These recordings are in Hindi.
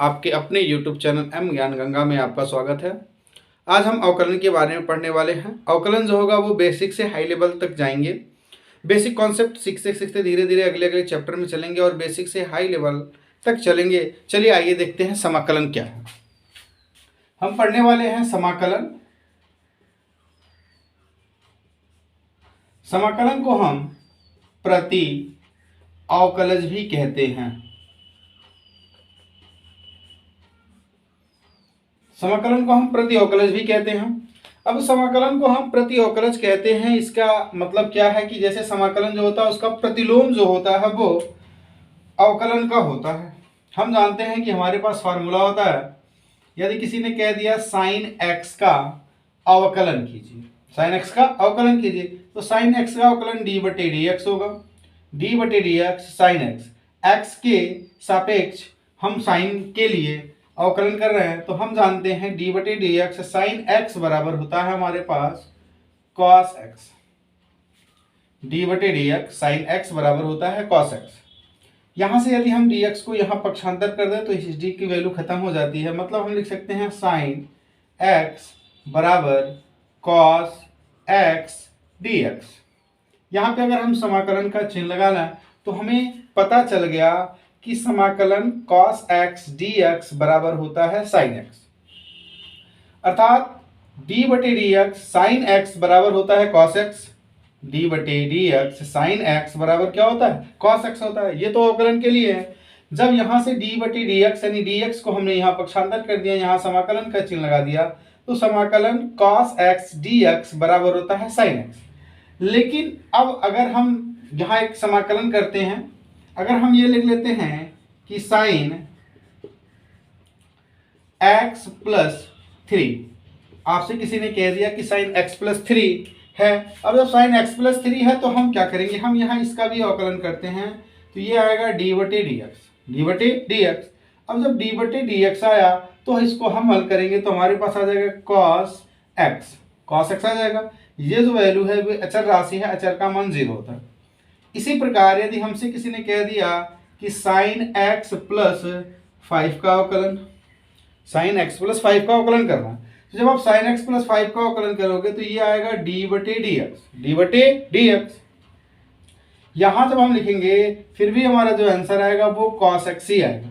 आपके अपने यूट्यूब चैनल एम ज्ञान गंगा में आपका स्वागत है। आज हम अवकलन के बारे में पढ़ने वाले हैं। अवकलन जो होगा वो बेसिक से हाई लेवल तक जाएंगे। बेसिक कॉन्सेप्ट सीखते सीखते धीरे धीरे अगले अगले चैप्टर में चलेंगे और बेसिक से हाई लेवल तक चलेंगे। चलिए आइए देखते हैं समाकलन क्या है। हम पढ़ने वाले हैं समाकलन। समाकलन को हम प्रति अवकलज भी कहते हैं। समाकलन को हम प्रति अवकलज भी कहते हैं। अब समाकलन को हम प्रति अवकलज कहते हैं, इसका मतलब क्या है कि जैसे समाकलन जो होता है उसका प्रतिलोम जो होता है वो अवकलन का होता है। हम जानते हैं कि हमारे पास फार्मूला होता है, यदि किसी ने कह दिया साइन एक्स का अवकलन कीजिए, साइन एक्स का अवकलन कीजिए, तो साइन एक्स का अवकलन डी बटे डी एक्स होगा। डी बटे D x sine x, x के सापेक्ष हम साइन के लिए अवकलन कर रहे हैं, तो हम जानते हैं डी बटे डी एक्स साइन एक्स बराबर होता है हमारे पास कॉस एक्स। डी बटे डी एक्स साइन एक्स बराबर होता है कॉस एक्स। यहां से यदि हम डी एक्स को यहां पक्षांतर कर दें तो इस डी की वैल्यू खत्म हो जाती है, मतलब हम लिख सकते हैं साइन एक्स बराबर कॉस एक्स डी एक्स। यहाँ पे अगर हम समाकलन का चिन्ह लगाना तो हमें पता चल गया कि समाकलन cos x dx बराबर होता है sin x, अर्थात d बटे डी एक्स साइन एक्स बराबर होता है cos x। d बटे डी एक्स साइन एक्स बराबर क्या होता है cos x होता है। ये तो अवकलन के लिए है। जब यहाँ से d बटे डी एक्स यानी dx को हमने यहाँ पक्षांतर कर दिया, यहाँ समाकलन का चिन्ह लगा दिया, तो समाकलन cos x dx बराबर होता है sin x। लेकिन अब अगर हम यहाँ एक समाकलन करते हैं, अगर हम ये लिख लेते हैं कि साइन x प्लस 3, आपसे किसी ने कह दिया कि साइन x प्लस 3 है। अब जब साइन x प्लस 3 है तो हम क्या करेंगे, हम यहाँ इसका भी अवकलन करते हैं, तो ये आएगा डी बटे डी एक्स, डी बटे डी एक्स। अब जब डी बटे डी एक्स आया तो इसको हम हल करेंगे तो हमारे पास आ जाएगा कॉस एक्स, कॉस एक्स आ जाएगा। ये जो वैल्यू है वो अचर राशि है, अचर का मान 0 होता है। इसी प्रकार यदि हमसे किसी ने कह दिया कि साइन एक्स प्लस 5 का अवकलन, साइन एक्स प्लस 5 का अवकलन करना, तो जब आप साइन एक्स प्लस 5 का अवकलन करोगे तो ये आएगा डी बटे डी एक्स, डी बटे डी एक्स। यहां जब हम लिखेंगे फिर भी हमारा जो आंसर आएगा वो कॉस एक्स ही आएगा।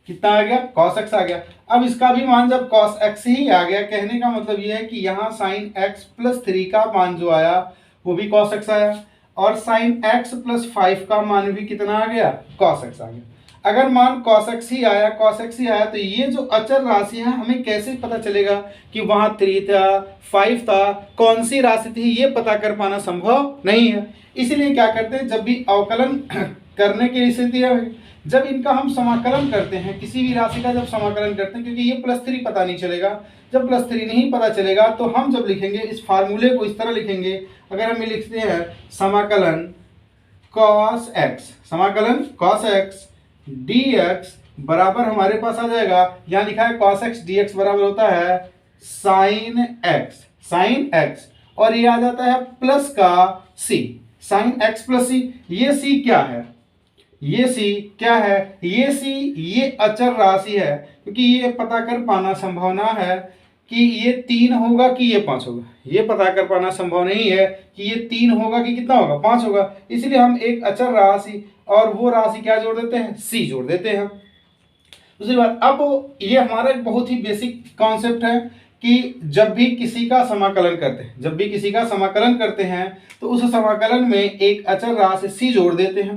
कितना आ गया, कॉस एक्स आ गया। अब इसका भी मान जब कॉस एक्स ही आ गया, कहने का मतलब ये है कि यहाँ साइन एक्स प्लस 3 का मान जो आया वो भी कॉस एक्स आया, और साइन x प्लस 5 का मान भी कितना आ गया, cos x आ गया। अगर मान cos x ही आया, cos x ही आया, तो ये जो अचर राशि है हमें कैसे पता चलेगा कि वहां 3 था 5 था, कौन सी राशि थी, ये पता कर पाना संभव नहीं है। इसीलिए क्या करते हैं, जब भी अवकलन करने की स्थिति है, जब इनका हम समाकलन करते हैं, किसी भी राशि का जब समाकलन करते हैं, क्योंकि ये प्लस 3 पता नहीं चलेगा, जब प्लस 3 नहीं पता चलेगा तो हम जब लिखेंगे इस फार्मूले को इस तरह लिखेंगे। अगर हम लिखते हैं समाकलन cos x, समाकलन cos x dx बराबर हमारे पास आ जाएगा, यहाँ लिखा है cos x dx बराबर होता है sin x, sin x, और ये आ जाता है प्लस का c, sin x plus c। ये c क्या है, ये c क्या है, ये c ये अचर राशि है, क्योंकि ये पता कर पाना संभावना है कि ये 3 होगा कि ये 5 होगा, ये पता कर पाना संभव नहीं है कि ये 3 होगा कि कितना होगा, 5 होगा। इसलिए हम एक अचर राशि और वो राशि क्या जोड़ देते हैं, c जोड़ देते हैं। दूसरी बात, अब ये हमारा एक बहुत ही बेसिक कॉन्सेप्ट है कि जब भी किसी का समाकलन करते हैं, जब भी किसी का समाकलन करते हैं तो उस समाकलन में एक अचर राशि c जोड़ देते हैं,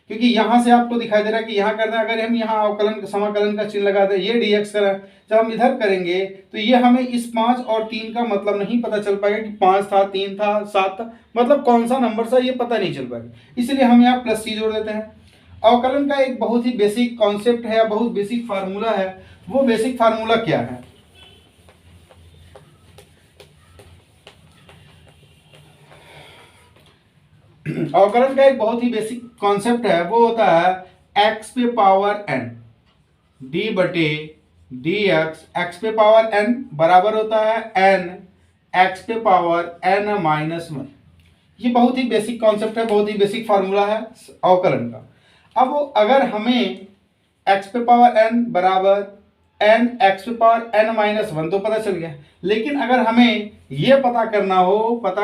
क्योंकि यहाँ से आपको दिखाई दे रहा है कि यहाँ करना, अगर हम यहाँ अवकलन समाकलन का चिन्ह लगा दें, ये dx करें, जब हम इधर करेंगे तो ये हमें इस 5 और 3 का मतलब नहीं पता चल पाएगा कि 5 था 3 था 7 था, मतलब कौन सा नंबर था ये पता नहीं चल पाएगा। इसलिए हम यहाँ प्लस c जोड़ देते हैं। अवकलन का एक बहुत ही बेसिक कॉन्सेप्ट है, बहुत बेसिक फार्मूला है। वो बेसिक फार्मूला क्या है, अवकलन का एक बहुत ही बेसिक कॉन्सेप्ट है, वो होता है x पे पावर n d बटे डी एक्स, एक्स पे पावर n बराबर होता है n x पे पावर n माइनस 1। ये बहुत ही बेसिक कॉन्सेप्ट है, बहुत ही बेसिक फार्मूला है अवकलन का। अब अगर हमें x पे पावर n बराबर एन एक्स पे पावर एन माइनस वन तो पता चल गया, लेकिन अगर हमें ये पता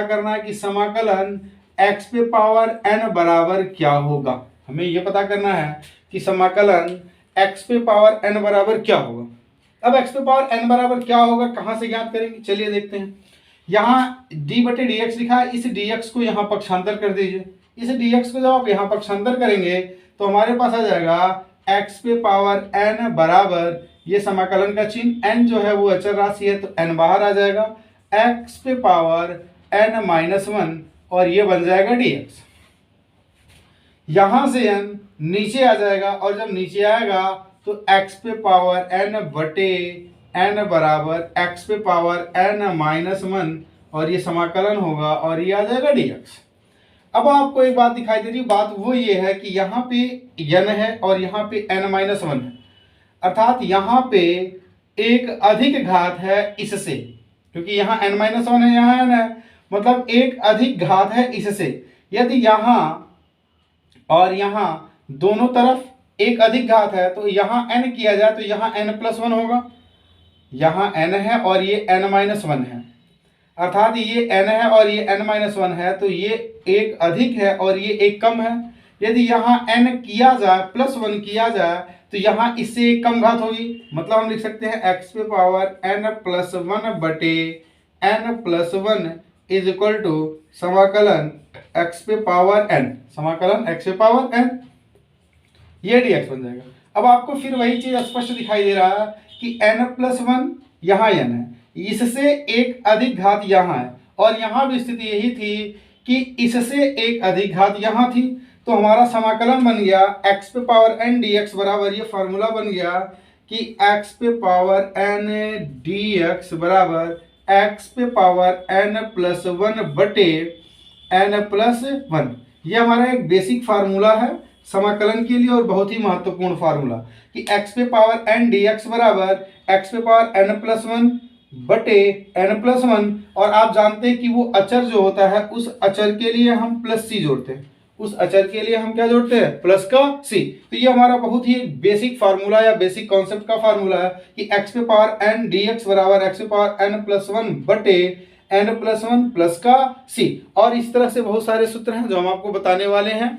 करना है कि समाकलन एक्स पे पावर एन बराबर क्या होगा, हमें ये पता करना है कि समाकलन एक्स पे पावर एन बराबर क्या होगा। अब एक्स पे पावर एन बराबर क्या होगा कहाँ से ज्ञात करेंगे, चलिए देखते हैं। यहाँ डी बटे डी एक्स लिखा है, इस डी एक्स को यहाँ पक्षांतर कर दीजिए। इस डी एक्स को जब आप यहाँ पक्षांतर करेंगे तो हमारे पास आ जाएगा एक्स पे पावर एन बराबर, ये समाकलन का चिन्ह एन जो है वो अचर राशि है तो एन बाहर आ जाएगा, एक्स पे पावर एन माइनस वन और ये बन जाएगा डी एक्स। यहां से एन नीचे आ जाएगा और जब नीचे आएगा तो एक्स पे पावर एन बटे एन बराबर एक्स पे पावर एन माइनस वन और ये समाकलन होगा और ये आ जाएगा डी एक्स। अब आपको एक बात दिखाई दे रही है, बात वो ये है कि यहाँ पे एन है और यहाँ पे एन माइनस वन है, अर्थात यहाँ पे एक अधिक घात है इससे, क्योंकि यहाँ n माइनस वन है यहाँ n है, मतलब एक अधिक घात है इससे। यदि यहाँ और यहाँ दोनों तरफ एक अधिक घात है तो यहाँ n किया जाए तो यहाँ n प्लस वन होगा, यहाँ n है और ये n माइनस वन है, अर्थात ये n है और ये n माइनस वन है तो ये एक अधिक है और ये एक कम है। यदि यहाँ n किया जाए प्लस वन किया जाए तो यहाँ इससे एक कम घात होगी, मतलब हम लिख सकते हैं एक्स पे पावर n प्लस वन बटे n plus one is equal to समाकलन x पे पावर n, समाकलन x पे पावर n, ये dx बन जाएगा। अब आपको फिर वही चीज स्पष्ट दिखाई दे रहा है कि n प्लस वन यहाँ n है, इससे एक अधिक घात यहाँ है और यहाँ भी स्थिति यही थी कि इससे एक अधिक घात यहाँ थी, तो हमारा समाकलन बन गया x पे पावर n dx बराबर, ये फार्मूला बन गया कि x पे पावर n dx बराबर x पे पावर n प्लस वन बटे n प्लस वन। ये हमारा एक बेसिक फार्मूला है समाकलन के लिए और बहुत ही महत्वपूर्ण फार्मूला कि x पे पावर n dx बराबर x पे पावर n प्लस वन बटे n प्लस वन, और आप जानते हैं कि वो अचर जो होता है उस अचर के लिए हम प्लस सी जोड़ते हैं, उस अचर के लिए हम क्या जोड़ते हैं, प्लस का सी। तो ये हमारा बहुत ही बेसिक फार्मूला या बेसिक कॉन्सेप्ट का फार्मूला है कि x पे पावर n dx बराबर x पे पावर n प्लस वन बटे n प्लस वन प्लस का सी। और इस तरह से बहुत सारे सूत्र हैं जो हम आपको बताने वाले हैं।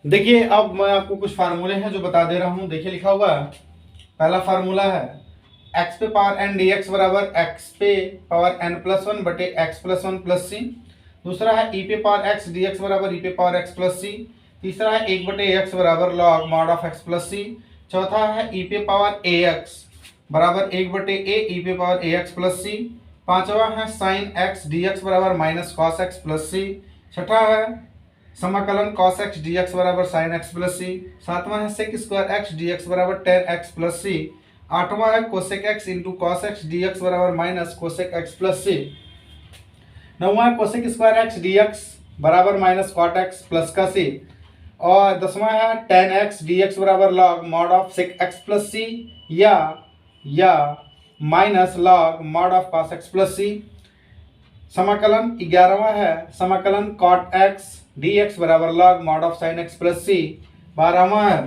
देखिए अब मैं आपको कुछ फार्मूले हैं जो बता दे रहा हूं, देखिए लिखा हुआ है। पहला फार्मूला है x पे पावर n dx बराबर x पे पावर n प्लस वन बटे x plus one plus c. दूसरा है e पे पावर x dx बराबर e पे पावर x प्लस सी। तीसरा है 1 बटे x बराबर log mod of x plus c. चौथा है e पे पावर ax बराबर 1 बटे a e पे पावर ax प्लस सी। पांचवा है साइन x dx बराबर माइनस कॉस x प्लस सी। छठा है समाकलन cos x dx बराबर sin x प्लस सी। सातवां है sec स्क्वायर x dx बराबर tan x प्लस सी। आठवां है cosec x into cos x dx बराबर माइनस cosec x प्लस सी। नौवां है cosec स्क्वायर x dx बराबर माइनस cot x प्लस का सी। और दसवां है tan x dx बराबर log mod of sec x plus C या minus log mod of cos x plus C. समाकलन 11वां है समाकलन cot x dx बराबर log mod of sin x plus C. 12वां है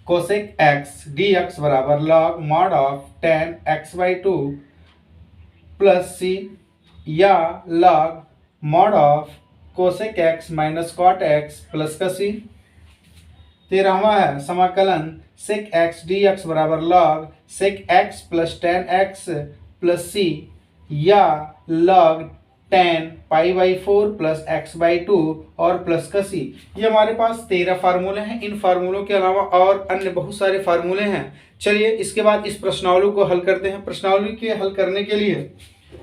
cosec x dx बराबर log mod of tan x by two plus C या log mod of cosec x minus cot x plus का सी। 13वां है समाकलन sec x dx बराबर log sec x plus tan x plus C या log tan pi by four plus X by two और प्लस का सी। ये हमारे पास 13 फार्मूले हैं। इन फार्मूलों के अलावा और अन्य बहुत सारे फार्मूले हैं। चलिए इसके बाद इस प्रश्नावली को हल करते हैं। प्रश्नावली के हल करने के लिए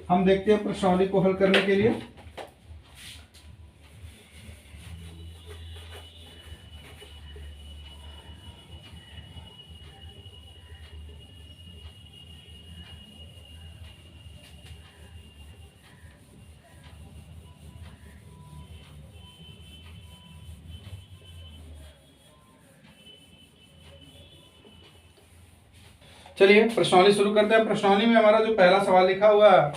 हम देखते हैं प्रश्नावली को हल करने के लिए चलिए प्रश्नावली शुरू करते हैं। प्रश्नावली में हमारा जो पहला सवाल लिखा हुआ है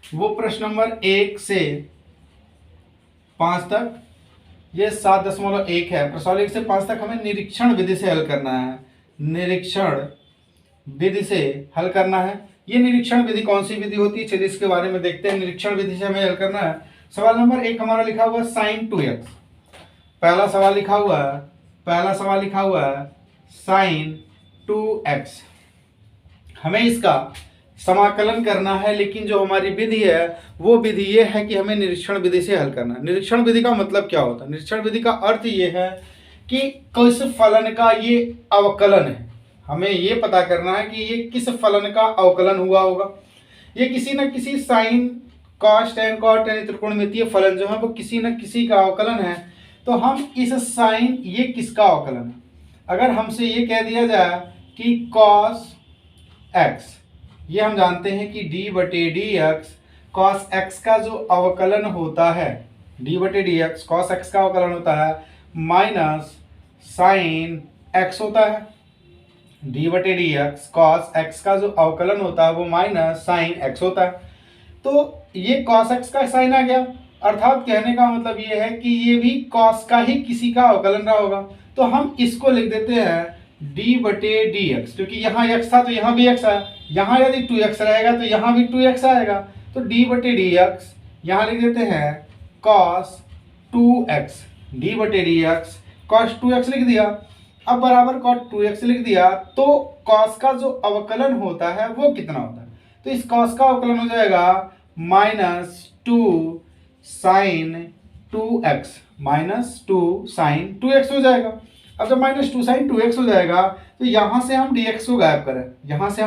वो प्रश्न नंबर 1 से 5 तक ये 7.1 है। प्रासंगिक से 5 तक हमें निरीक्षण विधि से हल करना है, निरीक्षण विधि से हल करना है। ये निरीक्षण विधि कौन सी विधि होती है, चलिए इसके बारे में देखते हैं। निरीक्षण विधि से हमें हल करना है। सवाल नंबर 1 हमारा लिखा हुआ है sin 2x। पहला सवाल लिखा हुआ है sin 2x। हमें इसका समाकलन करना है, लेकिन जो हमारी विधि है वो विधि ये है कि हमें निरीक्षण विधि से हल करना है। निरीक्षण विधि का मतलब क्या होता है? निरीक्षण विधि का अर्थ ये है कि किस फलन का ये अवकलन है। हमें ये पता करना है कि ये किस फलन का अवकलन हुआ होगा। ये किसी न किसी साइन कॉस टेन कॉट यानी त्रिकोणमितीय फलन जो है वो किसी न किसी का अवकलन है। तो हम इस साइन ये किसका अवकलन है? अगर हमसे ये कह दिया जाए कि कॉस एक्स, ये हम जानते हैं कि d/dx cos x का जो अवकलन होता है, d/dx cos x का अवकलन होता है माइनस साइन x होता है। d/dx cos x का जो अवकलन होता है वो माइनस साइन x होता है। तो ये cos x का साइन आ गया, अर्थात कहने का मतलब ये है कि ये भी cos का ही किसी का अवकलन रहा होगा। तो हम इसको लिख देते हैं d/dx, क्योंकि यहाँ x था तो यहाँ भी x आया, यहाँ यदि 2x रहेगा तो यहाँ भी 2x आएगा। तो d/dx यहाँ लिख देते हैं cos 2x, d/dx cos 2x लिख दिया। अब बराबर cos 2x लिख दिया, तो cos का जो अवकलन होता है वो कितना होता है? तो इस cos का अवकलन हो जाएगा -2 sin 2x, -2 sin 2x हो जाएगा। अब जब -2 sin 2x हो जाएगा तो यहाँ से हम dx को गायब करें, जब यहाँ से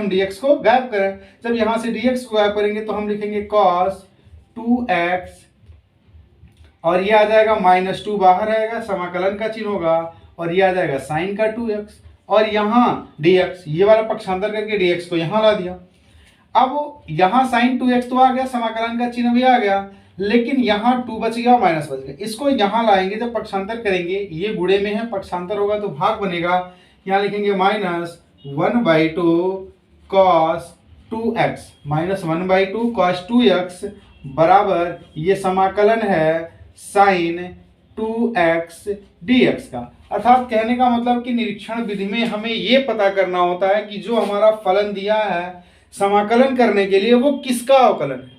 dx को गायब करेंगे तो हम लिखेंगे cos 2x और ये आ जाएगा -2 बाहर आएगा, समाकलन का चिन्ह होगा, और ये आ जाएगा sin का 2x और यहाँ dx, ये वाला पक्षांतर करके dx को यहाँ ला दिया। अब यहाँ sin 2x तो आ गया, समाकलन का चिन्ह भी आ गया, लेकिन यहाँ 2 बच गया, माइनस बच गया। इसको यहाँ लाएंगे, जब पक्षांतर करेंगे, ये गुणे में है, पक्षांतर होगा तो भाग बनेगा। यहाँ लिखेंगे -1/2 cos 2x, -1/2 cos 2x बराबर ये समाकलन है sin 2x dx का। अर्थात कहने का मतलब कि निरीक्षण विधि में हमें ये पता करना होता है कि जो हमारा फलन दिया है समाकलन करने के लिए वो किसका अवकलन है।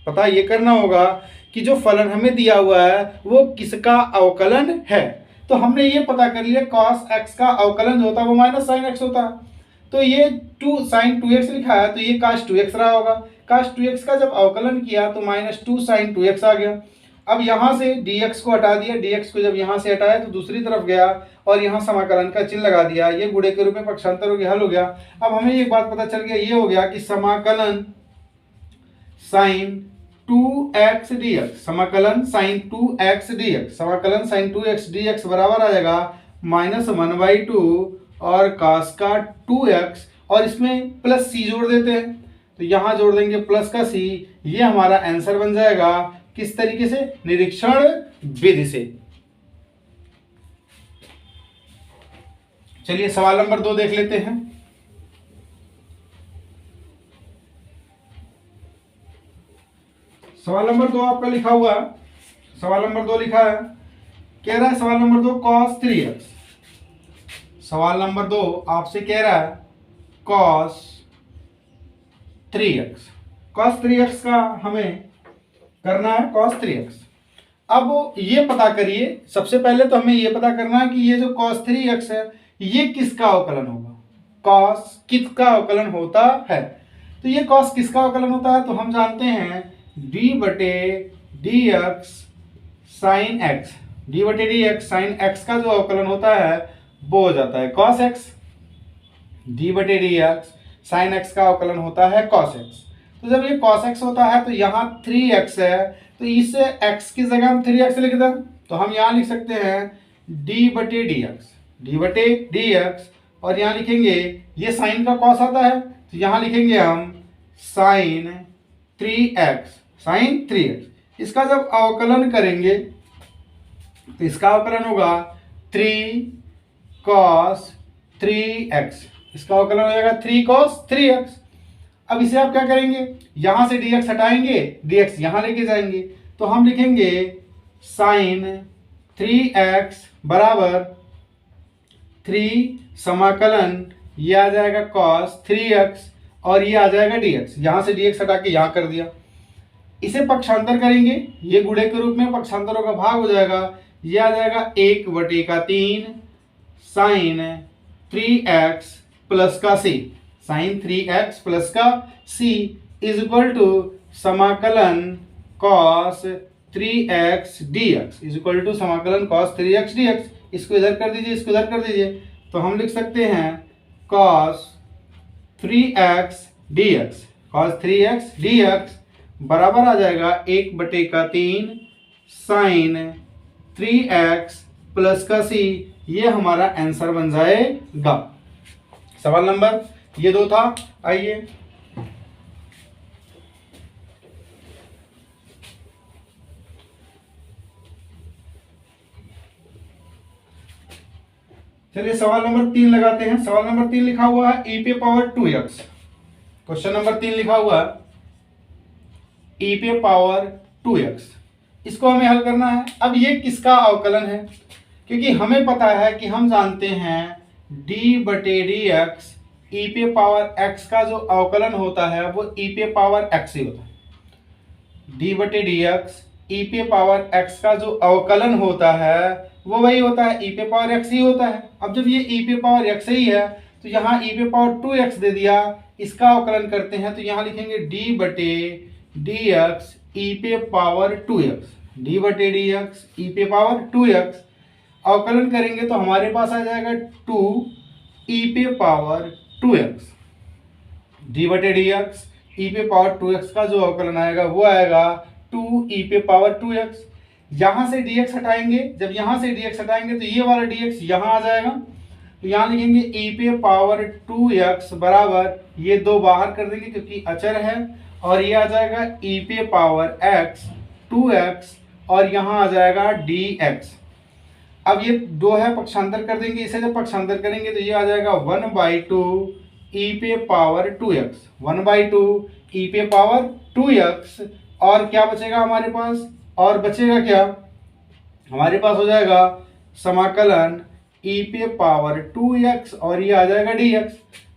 पता ये करना होगा कि जो फलन हमें दिया हुआ है वो किसका अवकलन है। तो हमने ये पता कर लिया cos x का अवकलन जो होता है वो माइनस साइन x होता है। तो ये 2 sin 2x लिखा है तो ये cos 2x रहा होगा। cos 2x का जब अवकलन किया तो -2 sin 2x आ गया। अब यहाँ से dx को हटा दिया, dx को जब यहाँ से हटाया तो दूसरी तरफ गया और यहाँ समाकलन का चिन्ह लगा दिया, ये गुणे के रूप में पक्षांतर हो गया, हल हो गया। अब हमें एक बात पता चल गया, ये हो गया कि समाकलन sin 2x dx, समाकलन sin 2x dx, समाकलन sin 2x dx बराबर आ जाएगा -1/2 और cos का 2x और इसमें प्लस c जोड़ देते हैं, तो यहाँ जोड़ देंगे प्लस का c। ये हमारा आंसर बन जाएगा किस तरीके से? निरीक्षण विधि से। चलिए सवाल नंबर 2 देख लेते हैं। सवाल नंबर 2 आपका लिखा हुआ है, सवाल नंबर 2 लिखा है, कह रहा है सवाल नंबर 2 cos 3x, सवाल नंबर 2 आपसे कह रहा है cos 3x, cos 3x का हमें करना है cos 3x। अब ये पता करिए, सबसे पहले तो हमें ये पता करना है कि ये जो cos 3x है ये किसका अवकलन होगा, cos किसका अवकलन होता है। तो ये cos किसका अवकलन होता है, तो हम जानते हैं d/dx sin x, d/dx sin x का जो अवकलन होता है वो हो जाता है cos x, d/dx sin x का अवकलन होता है cos x। तो जब ये cos x होता है तो यहाँ 3x है, तो इस x की जगह हम 3x लिख दें, तो हम यहाँ लिख सकते हैं d/dx और यहाँ लिखेंगे ये साइन का cos आता है तो यहाँ लिखेंगे हम sin 3x, इसका जब अवकलन करेंगे तो इसका अवकलन होगा 3 cos 3x, इसका अवकलन हो जाएगा 3 cos 3x। अब इसे आप क्या करेंगे, यहां से dx हटाएंगे, dx यहां लेके जाएंगे, तो हम लिखेंगे sin 3x बराबर 3 समाकलन ये आ जाएगा cos 3x और ये आ जाएगा dx। यहाँ से dx हटा के यहाँ कर दिया। इसे पक्षांतर करेंगे, ये गुणे के रूप में पक्षांतरों का भाग हो जाएगा। ये आ जाएगा 1/3 साइन 3x प्लस का c, साइन 3x प्लस का c इज इक्वल टू समाकलन cos 3x dx is equal to समाकलन cos 3x dx। इसको इधर कर दीजिए, इसको इधर कर दीजिए, तो हम लिख सकते हैं cos 3x dx, cos 3x dx बराबर आ जाएगा 1/3 साइन 3x प्लस का c। ये हमारा आंसर बन जाएगा। सवाल नंबर ये 2 था। आइए चलिए सवाल नंबर 3 लगाते हैं। सवाल नंबर 3 लिखा हुआ है e पे पावर 2x। क्वेश्चन नंबर 3 लिखा हुआ है e पे पावर 2x। इसको हमें हल करना है। अब ये किसका अवकलन है? क्योंकि हमें पता है कि हम जानते हैं d/dx e पे पावर x का जो अवकलन होता है वो e पे पावर x ही होता है। d/dx e पे पावर x का जो अवकलन होता है वो वही होता है, e पे पावर x ही होता है। अब जब ये e पे पावर x ही है तो यहाँ e पे पावर 2x दे दिया, इसका अवकलन करते हैं तो यहाँ लिखेंगे d/dx e पे पावर 2x, d/dx e पे पावर 2x। अवकलन करेंगे तो हमारे पास आ जाएगा 2 e पे पावर 2x। d/dx e पे पावर 2x का जो अवकलन आएगा वो आएगा 2 e पे पावर 2x। यहाँ से dx हटाएंगे, जब यहाँ से dx हटाएंगे तो ये वाला dx यहाँ आ जाएगा, तो यहाँ लिखेंगे e पे पावर 2x बराबर, ये 2 बाहर कर देंगे क्योंकि अचर है, और ये आ जाएगा e पे पावर x 2x और यहाँ आ जाएगा dx। अब ये 2 है, पक्षांतर कर देंगे, इसे जब पक्षांतर करेंगे तो ये आ जाएगा 1/2 e पे पावर 2x, 1/2 e पे पावर 2x। और क्या बचेगा हमारे पास? और बचेगा क्या? हमारे पास हो जाएगा समाकलन e पे पावर 2x और ये आ जाएगा dx।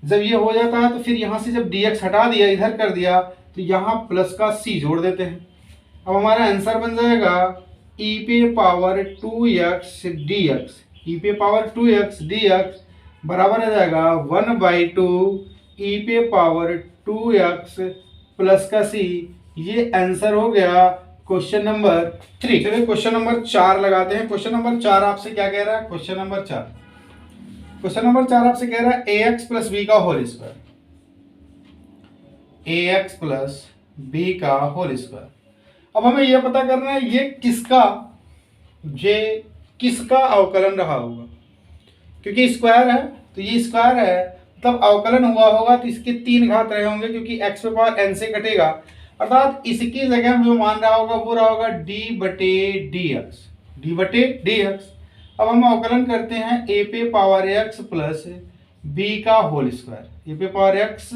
जब ये हो जाता है तो फिर यहाँ से जब dx हटा दिया, इधर कर दिया, तो यहाँ प्लस का c जोड़ देते हैं। अब हमारा आंसर बन जाएगा e पे पावर 2x dx, e पे पावर 2x dx बराबर आ जाएगा 1/2 e पे पावर 2x प्लस का c। ये आंसर हो गया क्वेश्चन नंबर 3। चलिए क्वेश्चन नंबर 4 लगाते हैं। क्वेश्चन नंबर 4 आपसे क्या कह रहा है? क्वेश्चन नंबर 4 आपसे कह रहा है ax प्लस b का whole square, ax plus b का होल स्क्वायर। अब हमें यह पता करना है ये किसका अवकलन रहा होगा, क्योंकि स्क्वायर है तो ये स्क्वायर है, मतलब अवकलन हुआ होगा तो इसके 3 घात रहे होंगे, क्योंकि x पे पावर n से कटेगा, अर्थात इसकी जगह जो मान रहा होगा वो रहा होगा d/dx। अब हम अवकलन करते हैं a पे पावर x प्लस b का होल स्क्वायर, a पे पावर x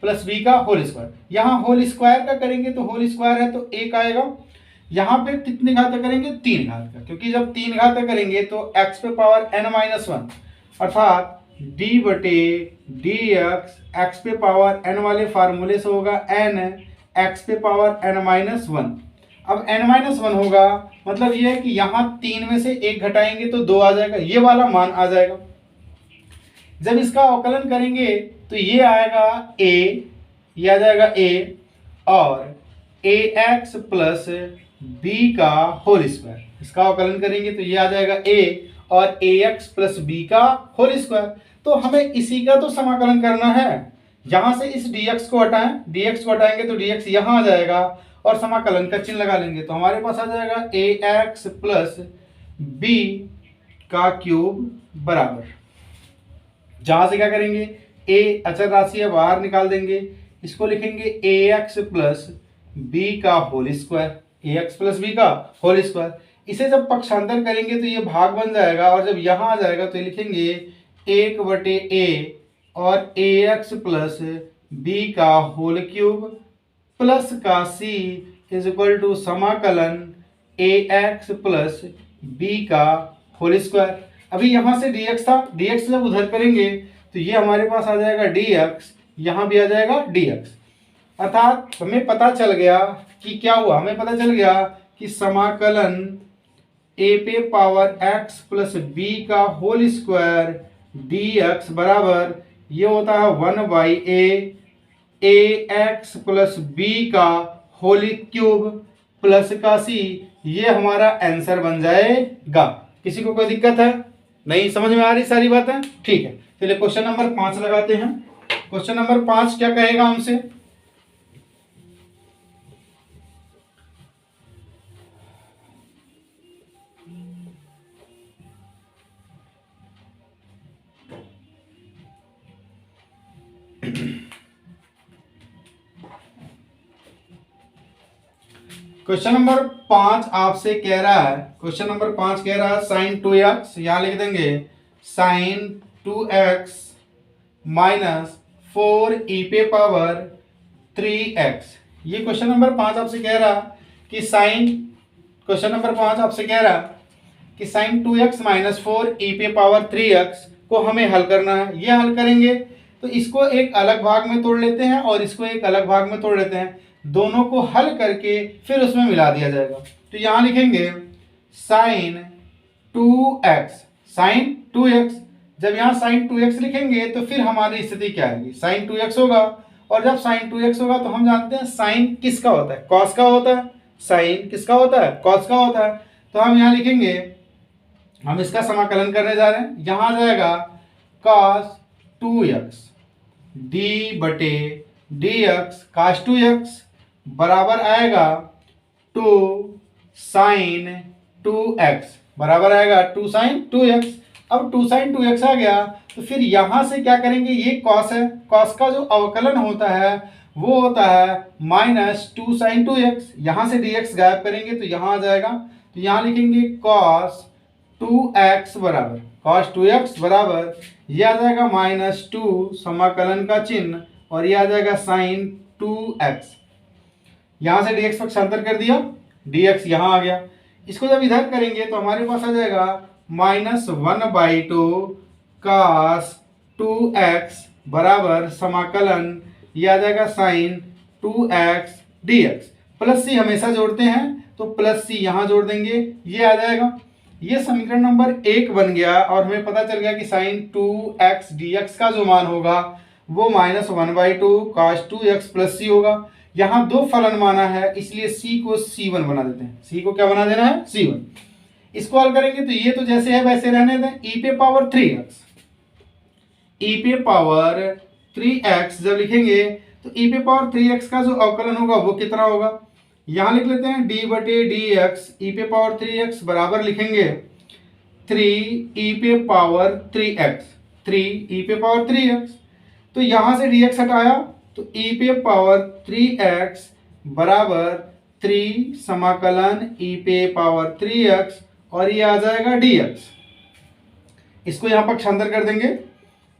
प्लस b का होल स्क्वायर। यहाँ होल स्क्वायर का करेंगे तो होल स्क्वायर है तो 1 आएगा, यहाँ पे कितने घात का करेंगे? 3 घात का, क्योंकि जब 3 घात का करेंगे तो x पे पावर n-1 अर्थात d/dx x पे पावर n वाले फार्मूले से होगा n x पे पावर n-1। अब n-1 होगा मतलब ये है कि यहाँ 3 में से 1 घटाएंगे तो 2 आ जाएगा, ये वाला मान आ जाएगा। जब इसका अवकलन करेंगे तो ये आएगा a, ये आ जाएगा a और ax प्लस b का होल स्क्वायर। इसका अवकलन करेंगे तो ये आ जाएगा a और ax प्लस b का होल स्क्वायर। तो हमें इसी का तो समाकलन करना है। यहाँ से इस dx को हटाएं, dx को हटाएंगे तो dx यहाँ आ जाएगा और समाकलन का चिन्ह लगा लेंगे तो हमारे पास आ जाएगा ax प्लस b का क्यूब बराबर, जहाँ से क्या करेंगे a अचर राशि है बाहर निकाल देंगे, इसको लिखेंगे ax प्लस b का whole square, ax plus b का होल स्क्वायर। इसे जब पक्षांतर करेंगे तो ये भाग बन जाएगा और जब यहाँ आ जाएगा तो लिखेंगे 1/a और ax प्लस b का होल क्यूब प्लस का c इज इक्वल टू समाकलन ax प्लस बी का होल स्क्वायर। अभी यहाँ से dx था, dx जब उधर करेंगे तो ये हमारे पास आ जाएगा dx, यहाँ भी आ जाएगा dx। अर्थात हमें पता चल गया कि क्या हुआ, हमें पता चल गया कि समाकलन a पे पावर x प्लस बी का होल स्क्वायर dx बराबर ये होता है 1/a प्लस बी का होल क्यूब प्लस का c। ये हमारा आंसर बन जाएगा। किसी को कोई दिक्कत है? नहीं, समझ में आ रही सारी बातें? ठीक है, चलिए क्वेश्चन नंबर 5 लगाते हैं। क्वेश्चन नंबर 5 क्या कहेगा हमसे? क्वेश्चन नंबर 5 आपसे कह रहा है, क्वेश्चन नंबर 5 कह रहा है साइन 2x, यहां लिख देंगे साइन 2x माइनस 4e पे पावर 3x। ये क्वेश्चन नंबर 5 आपसे कह रहा कि साइन, क्वेश्चन नंबर 5 आपसे कह रहा कि साइन 2x माइनस 4e पे पावर 3x को हमें हल करना है। ये हल करेंगे तो इसको एक अलग भाग में तोड़ लेते हैं और इसको एक अलग भाग में तोड़ लेते हैं, दोनों को हल करके फिर उसमें मिला दिया जाएगा। तो यहां लिखेंगे साइन 2x, साइन 2x। जब यहां साइन 2x लिखेंगे तो फिर हमारी स्थिति क्या आएगी? साइन 2x होगा, और जब साइन 2x होगा तो हम जानते हैं साइन किसका होता है? कॉस का होता है। साइन किसका होता है? कॉस का होता है। तो हम यहां लिखेंगे, हम इसका समाकलन करने जा रहे हैं, यहां आ जाएगा cos 2x d बटे dx cos 2x बराबर आएगा 2 साइन 2x, बराबर आएगा 2 साइन 2x। अब 2 साइन 2x आ गया तो फिर यहां से क्या करेंगे? ये कॉस है, कॉस का जो अवकलन होता है वो होता है माइनस 2 साइन 2x। यहां से dx गायब करेंगे तो यहां आ जाएगा, तो यहां लिखेंगे cos 2x बराबर, cos 2x बराबर ये आ जाएगा माइनस 2 समाकलन का चिन्ह, और ये आ जाएगा साइन 2x। यहां से dx पक्षांतर कर दिया, dx यहां आ गया। इसको जब इधर करेंगे तो हमारे पास आ जाएगा माइनस 1/2 cos 2x बराबर समाकलन ये आ जाएगा साइन 2x dx। प्लस सी हमेशा जोड़ते हैं तो प्लस सी यहां जोड़ देंगे, ये आ जाएगा। ये समीकरण नंबर 1 बन गया, और हमें पता चल गया कि साइन 2x dx का जो मान होगा वो माइनस 1/2 cos 2x प्लस सी होगा। यहाँ दो फलन माना है इसलिए c को c1 बना देते हैं। c को क्या बना देना है? c1। इसको हल करेंगे तो ये तो जैसे है वैसे रहने दें। e पे पावर 3x, e पे पावर 3x जब लिखेंगे तो e पे पावर 3x का जो अवकलन होगा वो कितना होगा? यहां लिख लेते हैं d बटे dx e पे पावर 3x बराबर लिखेंगे 3e पे पावर 3x, 3e पे पावर 3x। तो यहां से dx हटाया तो e पे पावर 3x बराबर 3 समाकलन e पे पावर 3x, और ये आ जाएगा dx। इसको यहां पक्षांतर कर देंगे,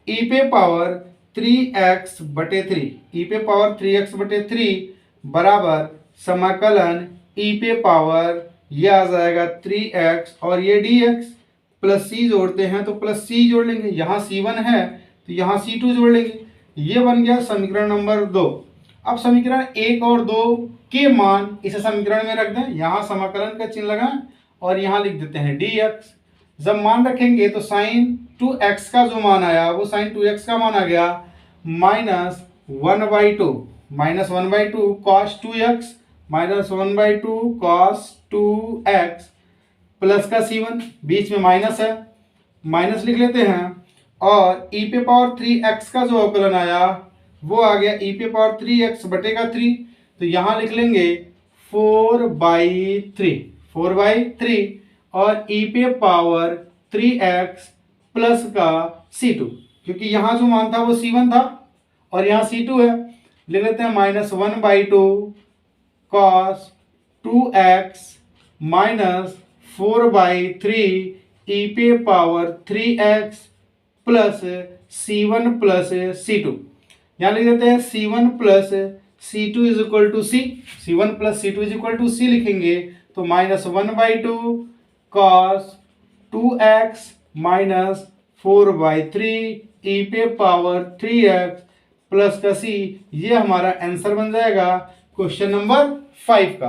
e पे पावर 3x बटे 3, e पे पावर 3x बटे 3 बराबर समाकलन e पे पावर ये आ जाएगा 3x, और ये dx प्लस c जोड़ते हैं तो प्लस c जोड़ लेंगे, यहाँ c1 है तो यहाँ c2 जोड़ लेंगे। ये बन गया समीकरण नंबर 2। अब समीकरण 1 और 2 के मान इसे समीकरण में रख दें, यहाँ समाकलन का चिन्ह लगाएं और यहाँ लिख देते हैं dx। जब मान रखेंगे तो साइन 2x का जो मान आया वो साइन 2x का मान आ गया minus 1/2, minus 1/2 cos 2x minus 1/2 cos 2x plus का c1, बीच में माइनस है, माइनस लिख लेते हैं, और e पे पावर 3x का जो अवकलन आया वो आ गया e पे पावर 3x बटे का 3। तो यहाँ लिख लेंगे 4/3, 4/3, और e पे पावर 3x प्लस का c2, क्योंकि यहाँ जो मान था वो c1 था और यहाँ c2 है, लिख लेते हैं minus 1/2 cos 2x minus 4/3 e पे power 3x plus c1 plus c2। यहाँ लिख देते हैं c1 plus c2 is equal to c, c1 plus c2 is equal to c लिखेंगे तो minus 1/2 cos 2x minus 4/3 e पे पावर 3x प्लस का c, ये हमारा आंसर बन जाएगा क्वेश्चन नंबर 5 का।